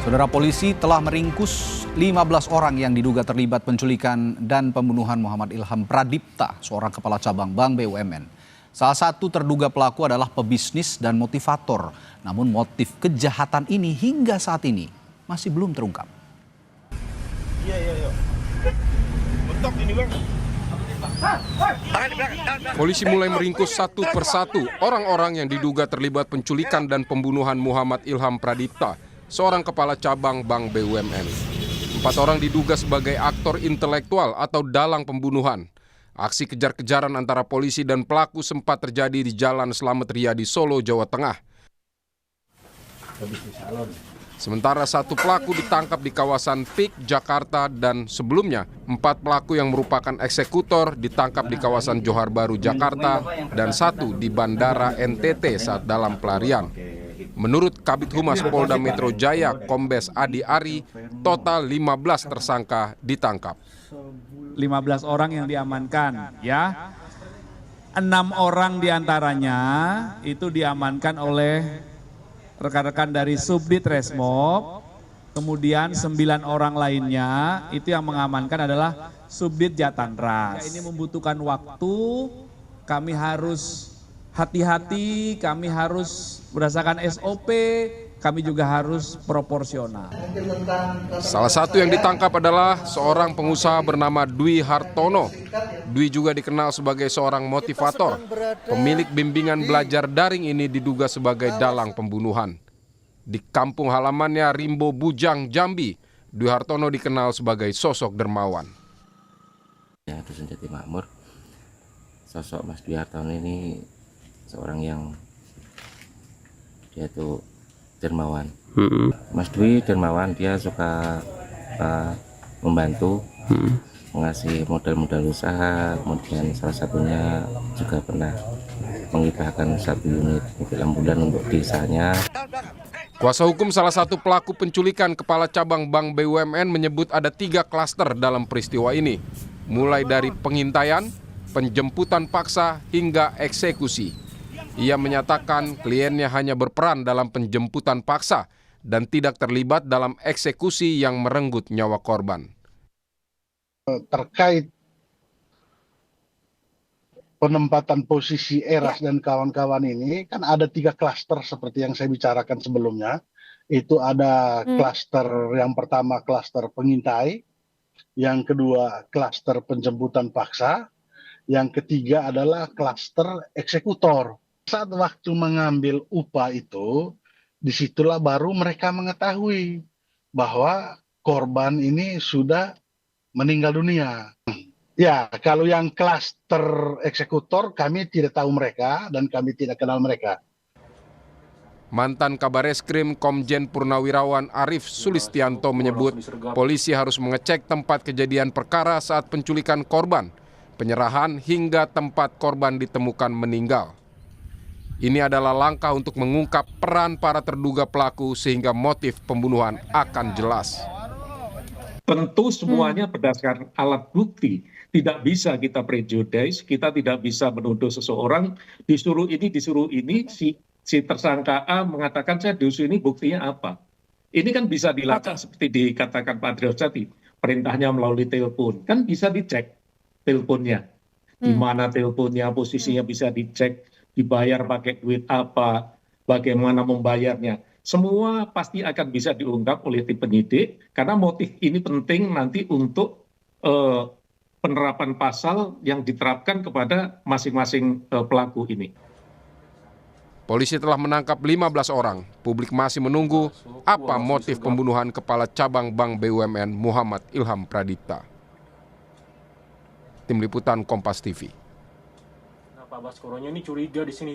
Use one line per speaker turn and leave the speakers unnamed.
Saudara, polisi telah meringkus 15 orang yang diduga terlibat penculikan dan pembunuhan Muhammad Ilham Pradipta, seorang kepala cabang Bank BUMN. Salah satu terduga pelaku adalah pebisnis dan motivator. Namun motif kejahatan ini hingga saat ini masih belum terungkap.
Bentok ini, Bang.
Polisi mulai meringkus satu persatu orang-orang yang diduga terlibat penculikan dan pembunuhan Muhammad Ilham Pradipta, seorang kepala cabang Bank BUMN. 4 orang diduga sebagai aktor intelektual atau dalang pembunuhan. Aksi kejar-kejaran antara polisi dan pelaku sempat terjadi di Jalan Slamet Riyadi, Solo, Jawa Tengah. Sementara 1 pelaku ditangkap di kawasan PIK, Jakarta, dan sebelumnya 4 pelaku yang merupakan eksekutor ditangkap di kawasan Johar Baru, Jakarta, dan 1 di Bandara NTT saat dalam pelarian. Menurut Kabid Humas Polda Metro Jaya, Kombes Adi Ari, total 15 tersangka ditangkap.
15 orang yang diamankan, ya. 6 orang diantaranya itu diamankan oleh rekan-rekan dari Subdit Resmob, kemudian 9 orang lainnya itu yang mengamankan adalah Subdit Jatanras. Ini membutuhkan waktu, kami harus hati-hati, kami harus berdasarkan SOP, kami juga harus proporsional.
Salah satu yang ditangkap adalah seorang pengusaha bernama Dwi Hartono. Dwi juga dikenal sebagai seorang motivator. Pemilik bimbingan belajar daring ini diduga sebagai dalang pembunuhan. Di kampung halamannya Rimbo Bujang, Jambi, Dwi Hartono dikenal sebagai sosok dermawan.
Ya, Dusun Jati Makmur, sosok Mas Dwi Hartono ini seorang yang dia tuh dermawan. Mas Dwi dermawan, dia suka membantu, mengasih modal-modal usaha, kemudian salah satunya juga pernah menghibahkan 1 unit mobil ambulan untuk desanya.
Kuasa hukum salah satu pelaku penculikan kepala cabang Bank BUMN menyebut ada 3 klaster dalam peristiwa ini, mulai dari pengintaian, penjemputan paksa, hingga eksekusi. Ia menyatakan kliennya hanya berperan dalam penjemputan paksa dan tidak terlibat dalam eksekusi yang merenggut nyawa korban.
Terkait penempatan posisi Eras dan kawan-kawan ini, kan ada 3 klaster seperti yang saya bicarakan sebelumnya. Itu ada klaster yang pertama, klaster pengintai, yang kedua klaster penjemputan paksa, yang ketiga adalah klaster eksekutor. Saat waktu mengambil upah itu, disitulah baru mereka mengetahui bahwa korban ini sudah meninggal dunia. Ya, kalau yang klaster eksekutor kami tidak tahu mereka dan kami tidak kenal mereka.
Mantan Kabareskrim Komjen Purnawirawan Arief Sulistianto menyebut polisi harus mengecek tempat kejadian perkara saat penculikan korban, penyerahan hingga tempat korban ditemukan meninggal. Ini adalah langkah untuk mengungkap peran para terduga pelaku sehingga motif pembunuhan akan jelas.
Tentu semuanya berdasarkan alat bukti. Tidak bisa kita prejudice, kita tidak bisa menuduh seseorang disuruh ini, si tersangka A mengatakan saya disuruh ini, buktinya apa? Ini kan bisa dilacak seperti dikatakan Pak Adrius tadi, perintahnya melalui telepon, kan bisa dicek teleponnya. Di mana teleponnya, posisinya bisa dicek, dibayar pakai duit apa, bagaimana membayarnya. Semua pasti akan bisa diungkap oleh tim penyidik, karena motif ini penting nanti untuk penerapan pasal yang diterapkan kepada masing-masing pelaku ini.
Polisi telah menangkap 15 orang. Publik masih menunggu apa motif pembunuhan kepala cabang Bank BUMN Muhammad Ilham Pradipta. Tim Liputan Kompas TV.
Pak Baskoronya ini curiga di sini.